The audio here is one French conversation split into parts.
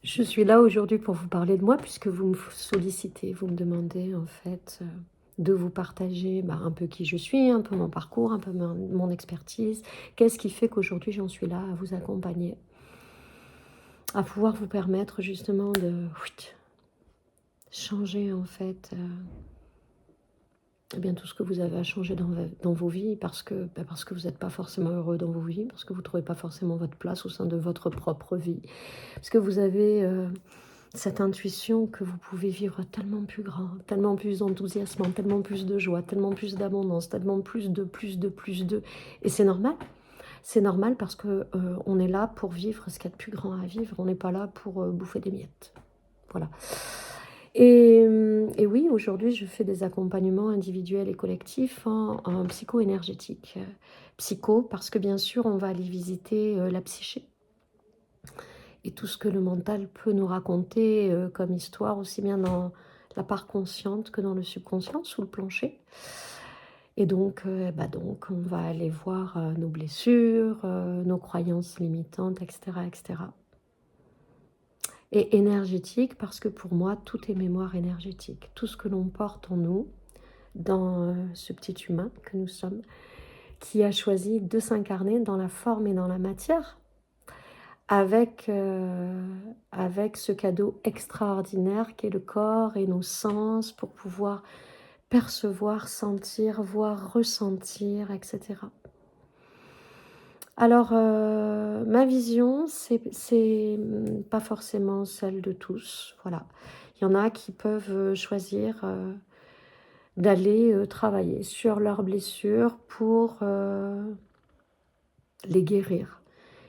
Je suis là aujourd'hui pour vous parler de moi puisque vous me sollicitez, vous me demandez en fait de vous partager un peu qui je suis, un peu mon parcours, un peu mon expertise. Qu'est-ce qui fait qu'aujourd'hui j'en suis là à vous accompagner, à pouvoir vous permettre justement de changer en fait eh bien, tout ce que vous avez à changer dans vos vies parce que vous n'êtes pas forcément heureux dans vos vies, parce que vous ne trouvez pas forcément votre place au sein de votre propre vie, parce que vous avez cette intuition que vous pouvez vivre tellement plus grand, tellement plus enthousiasmant, tellement plus de joie, tellement plus d'abondance, tellement plus de. Et c'est normal parce que on est là pour vivre ce qu'il y a de plus grand à vivre, on n'est pas là pour bouffer des miettes. Voilà. Et oui, aujourd'hui, je fais des accompagnements individuels et collectifs en psycho-énergétique. Psycho, parce que bien sûr, on va aller visiter la psyché et tout ce que le mental peut nous raconter comme histoire, aussi bien dans la part consciente que dans le subconscient, sous le plancher. Et donc on va aller voir nos blessures, nos croyances limitantes, etc., etc. Et énergétique, parce que pour moi, tout est mémoire énergétique. Tout ce que l'on porte en nous, dans ce petit humain que nous sommes, qui a choisi de s'incarner dans la forme et dans la matière, avec ce cadeau extraordinaire qu'est le corps et nos sens pour pouvoir percevoir, sentir, voir, ressentir, etc. Alors, ma vision, c'est pas forcément celle de tous, voilà. Il y en a qui peuvent choisir d'aller travailler sur leurs blessures pour les guérir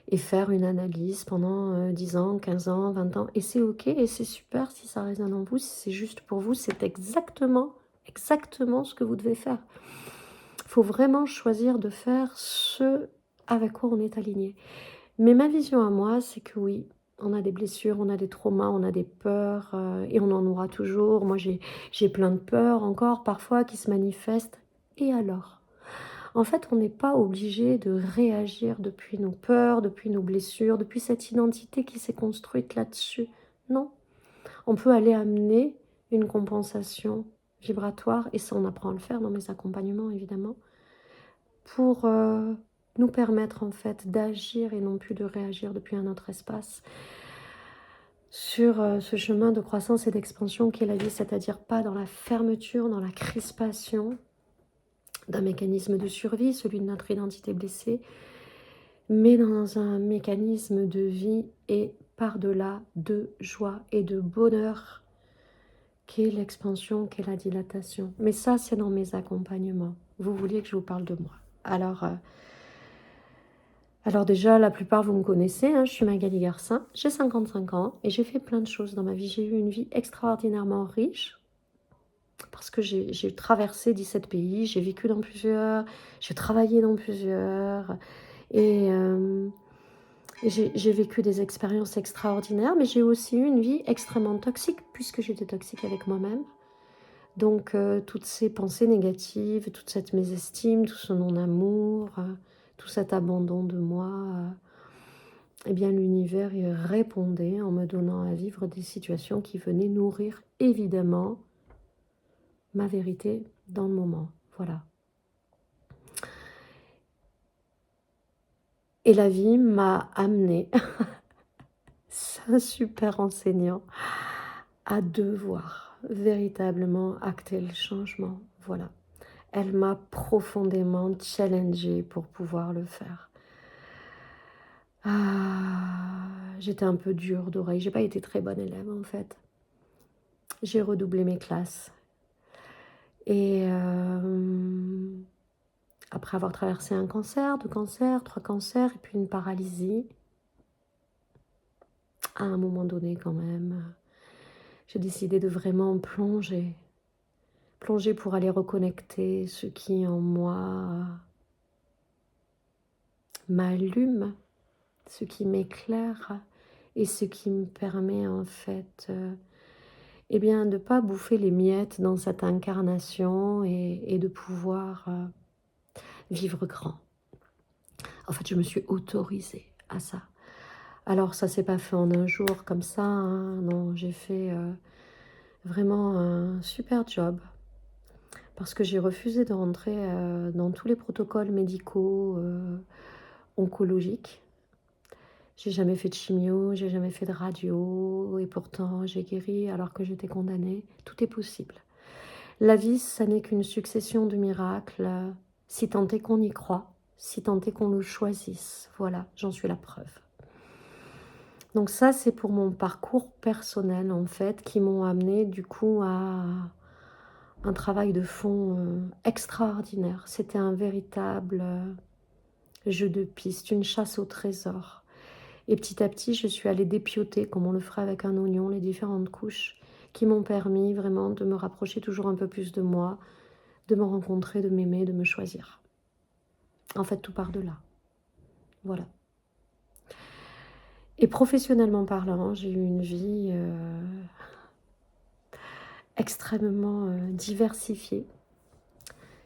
et faire une analyse pendant 10 ans, 15 ans, 20 ans. Et c'est ok, et c'est super si ça résonne en vous, si c'est juste pour vous, c'est exactement ce que vous devez faire. Il faut vraiment choisir de faire ce avec quoi on est aligné. Mais ma vision à moi, c'est que oui, on a des blessures, on a des traumas, on a des peurs, et on en aura toujours. Moi, j'ai plein de peurs encore, parfois, qui se manifestent. Et alors? En fait, on n'est pas obligé de réagir depuis nos peurs, depuis nos blessures, depuis cette identité qui s'est construite là-dessus. Non, on peut aller amener une compensation vibratoire, et ça, on apprend à le faire dans mes accompagnements, évidemment, pour nous permettre en fait d'agir et non plus de réagir depuis un autre espace sur ce chemin de croissance et d'expansion qu'est la vie, c'est-à-dire pas dans la fermeture, dans la crispation d'un mécanisme de survie, celui de notre identité blessée, mais dans un mécanisme de vie et par-delà de joie et de bonheur qu'est l'expansion, qu'est la dilatation. Mais ça, c'est dans mes accompagnements. Vous vouliez que je vous parle de moi. Alors déjà, la plupart, vous me connaissez, hein, je suis Magali Garcin, j'ai 55 ans et j'ai fait plein de choses dans ma vie. J'ai eu une vie extraordinairement riche parce que j'ai traversé 17 pays, j'ai vécu dans plusieurs, j'ai travaillé dans plusieurs et j'ai vécu des expériences extraordinaires, mais j'ai aussi eu une vie extrêmement toxique puisque j'étais toxique avec moi-même. Donc toutes ces pensées négatives, toute cette mésestime, tout ce non-amour, tout cet abandon de moi, eh bien l'univers y répondait en me donnant à vivre des situations qui venaient nourrir évidemment ma vérité dans le moment. Voilà. Et la vie m'a amené, c'est un super enseignant, à devoir véritablement acter le changement. Voilà. Elle m'a profondément challengée pour pouvoir le faire. J'étais un peu dure d'oreille. J'ai pas été très bonne élève en fait. J'ai redoublé mes classes. Et après avoir traversé un cancer, 2 cancers, 3 cancers et puis une paralysie, à un moment donné quand même, j'ai décidé de vraiment plonger. Plonger pour aller reconnecter ce qui en moi m'allume, ce qui m'éclaire et ce qui me permet en fait eh bien, de ne pas bouffer les miettes dans cette incarnation et de pouvoir vivre grand. En fait, je me suis autorisée à ça. Alors ça s'est pas fait en un jour comme ça, hein, non, j'ai fait vraiment un super job parce que j'ai refusé de rentrer dans tous les protocoles médicaux oncologiques. J'ai jamais fait de chimio, j'ai jamais fait de radio et pourtant j'ai guéri alors que j'étais condamnée. Tout est possible. La vie, ça n'est qu'une succession de miracles, si tant est qu'on y croit, si tant est qu'on le choisisse. Voilà, j'en suis la preuve. Donc ça, c'est pour mon parcours personnel, en fait, qui m'ont amené du coup à un travail de fond extraordinaire. C'était un véritable jeu de piste, une chasse au trésor. Et petit à petit, je suis allée dépioter, comme on le ferait avec un oignon, les différentes couches qui m'ont permis vraiment de me rapprocher toujours un peu plus de moi, de me rencontrer, de m'aimer, de me choisir. En fait, tout part de là. Voilà. Et professionnellement parlant, j'ai eu une vie extrêmement diversifiée.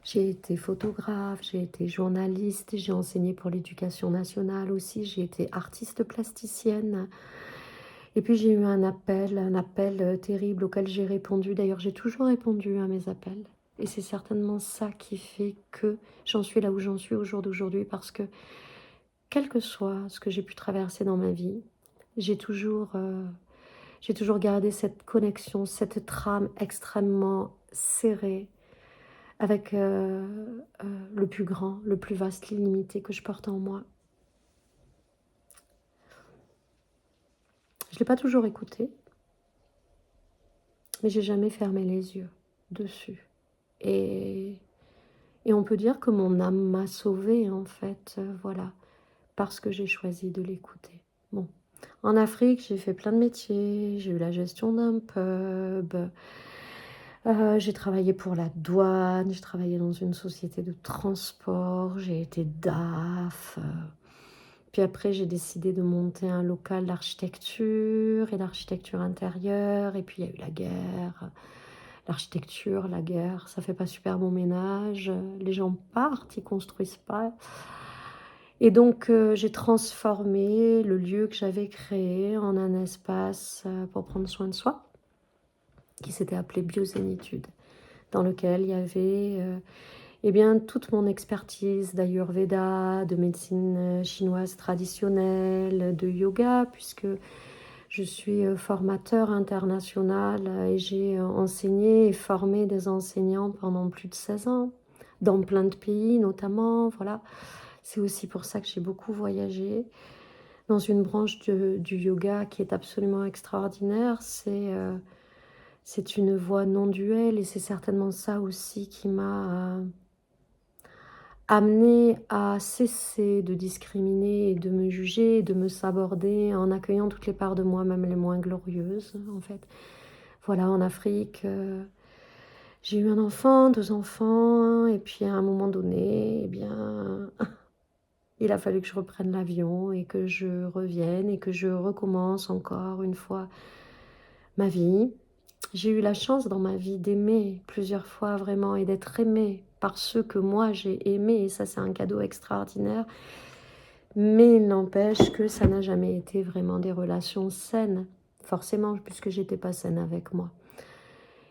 J'ai été photographe, j'ai été journaliste, j'ai enseigné pour l'éducation nationale aussi, j'ai été artiste plasticienne. Et puis j'ai eu un appel terrible auquel j'ai répondu. D'ailleurs, j'ai toujours répondu à mes appels. Et c'est certainement ça qui fait que j'en suis là où j'en suis au jour d'aujourd'hui, parce que quel que soit ce que j'ai pu traverser dans ma vie, j'ai toujours gardé cette connexion, cette trame extrêmement serrée avec le plus grand, le plus vaste, l'illimité que je porte en moi. Je ne l'ai pas toujours écouté, mais j'ai jamais fermé les yeux dessus. Et on peut dire que mon âme m'a sauvée, en fait, voilà, parce que j'ai choisi de l'écouter. Bon, en Afrique, j'ai fait plein de métiers, j'ai eu la gestion d'un pub, j'ai travaillé pour la douane, j'ai travaillé dans une société de transport, j'ai été DAF. Puis après, j'ai décidé de monter un local d'architecture et d'architecture intérieure. Et puis, il y a eu la guerre. L'architecture, la guerre, ça fait pas super bon ménage. Les gens partent, ils construisent pas. Et donc, j'ai transformé le lieu que j'avais créé en un espace pour prendre soin de soi, qui s'était appelé Biozénitude, dans lequel il y avait eh bien, toute mon expertise d'Ayurveda, de médecine chinoise traditionnelle, de yoga, puisque je suis formateur international et j'ai enseigné et formé des enseignants pendant plus de 16 ans, dans plein de pays notamment. Voilà. C'est aussi pour ça que j'ai beaucoup voyagé dans une branche du yoga qui est absolument extraordinaire. C'est une voie non duelle et c'est certainement ça aussi qui m'a amenée à cesser de discriminer et de me juger et de me saborder en accueillant toutes les parts de moi, même les moins glorieuses, en fait. Voilà, en Afrique, j'ai eu un enfant, 2 enfants, et puis à un moment donné, eh bien, il a fallu que je reprenne l'avion et que je revienne et que je recommence encore une fois ma vie. J'ai eu la chance dans ma vie d'aimer plusieurs fois vraiment et d'être aimée par ceux que moi j'ai aimés, et ça c'est un cadeau extraordinaire. Mais il n'empêche que ça n'a jamais été vraiment des relations saines, forcément, puisque j'étais pas saine avec moi.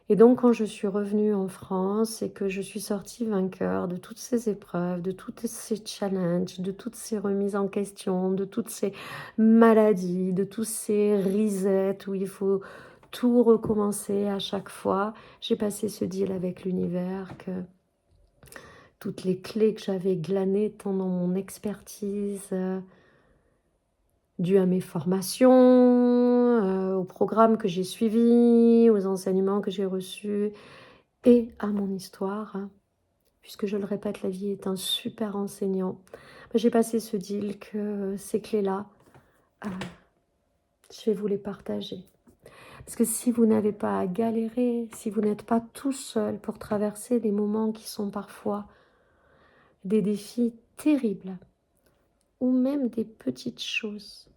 Et donc quand je suis revenue en France et que je suis sortie vainqueur de toutes ces épreuves, de tous ces challenges, de toutes ces remises en question, de toutes ces maladies, de tous ces resets où il faut tout recommencer à chaque fois, j'ai passé ce deal avec l'univers que toutes les clés que j'avais glanées tant dans mon expertise, due à mes formations, aux programmes que j'ai suivis, aux enseignements que j'ai reçus et à mon histoire, hein, puisque je le répète, la vie est un super enseignant. J'ai passé ce deal que ces clés-là, euh, je vais vous les partager. Parce que si vous n'avez pas à galérer, si vous n'êtes pas tout seul pour traverser des moments qui sont parfois des défis terribles, ou même des petites choses,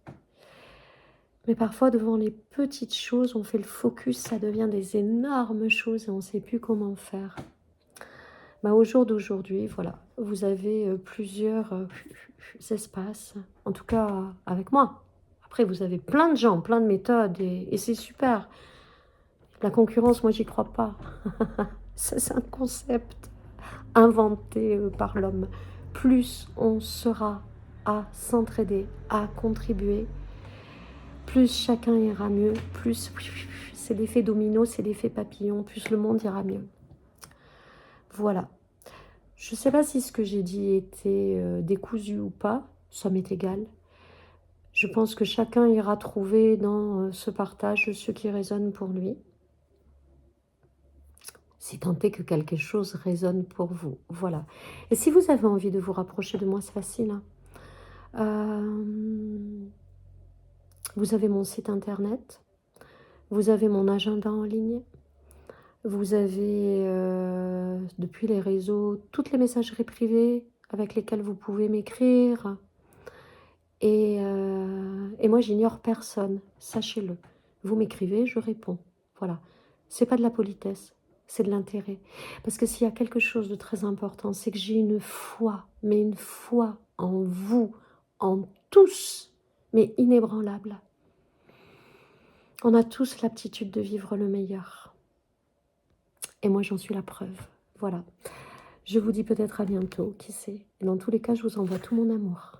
mais parfois devant les petites choses, on fait le focus, ça devient des énormes choses et on ne sait plus comment faire. Au jour d'aujourd'hui, voilà, vous avez plusieurs espaces, en tout cas avec moi. Après, vous avez plein de gens, plein de méthodes, et c'est super. La concurrence, moi, j'y crois pas. Ça, c'est un concept inventé par l'homme. Plus on sera à s'entraider, à contribuer, plus chacun ira mieux, plus c'est l'effet domino, c'est l'effet papillon, plus le monde ira mieux. Voilà. Je ne sais pas si ce que j'ai dit était décousu ou pas, ça m'est égal. Je pense que chacun ira trouver dans ce partage ce qui résonne pour lui. Si tant est que quelque chose résonne pour vous. Voilà. Et si vous avez envie de vous rapprocher de moi, c'est facile. Hein. Vous avez mon site internet. Vous avez mon agenda en ligne. Vous avez, depuis les réseaux, toutes les messageries privées avec lesquelles vous pouvez m'écrire. Et moi, j'ignore personne, sachez-le. Vous m'écrivez, je réponds. Voilà. C'est pas de la politesse, c'est de l'intérêt. Parce que s'il y a quelque chose de très important, c'est que j'ai une foi, mais une foi en vous, en tous, mais inébranlable. On a tous l'aptitude de vivre le meilleur. Et moi, j'en suis la preuve. Voilà. Je vous dis peut-être à bientôt, qui sait. Et dans tous les cas, je vous envoie tout mon amour.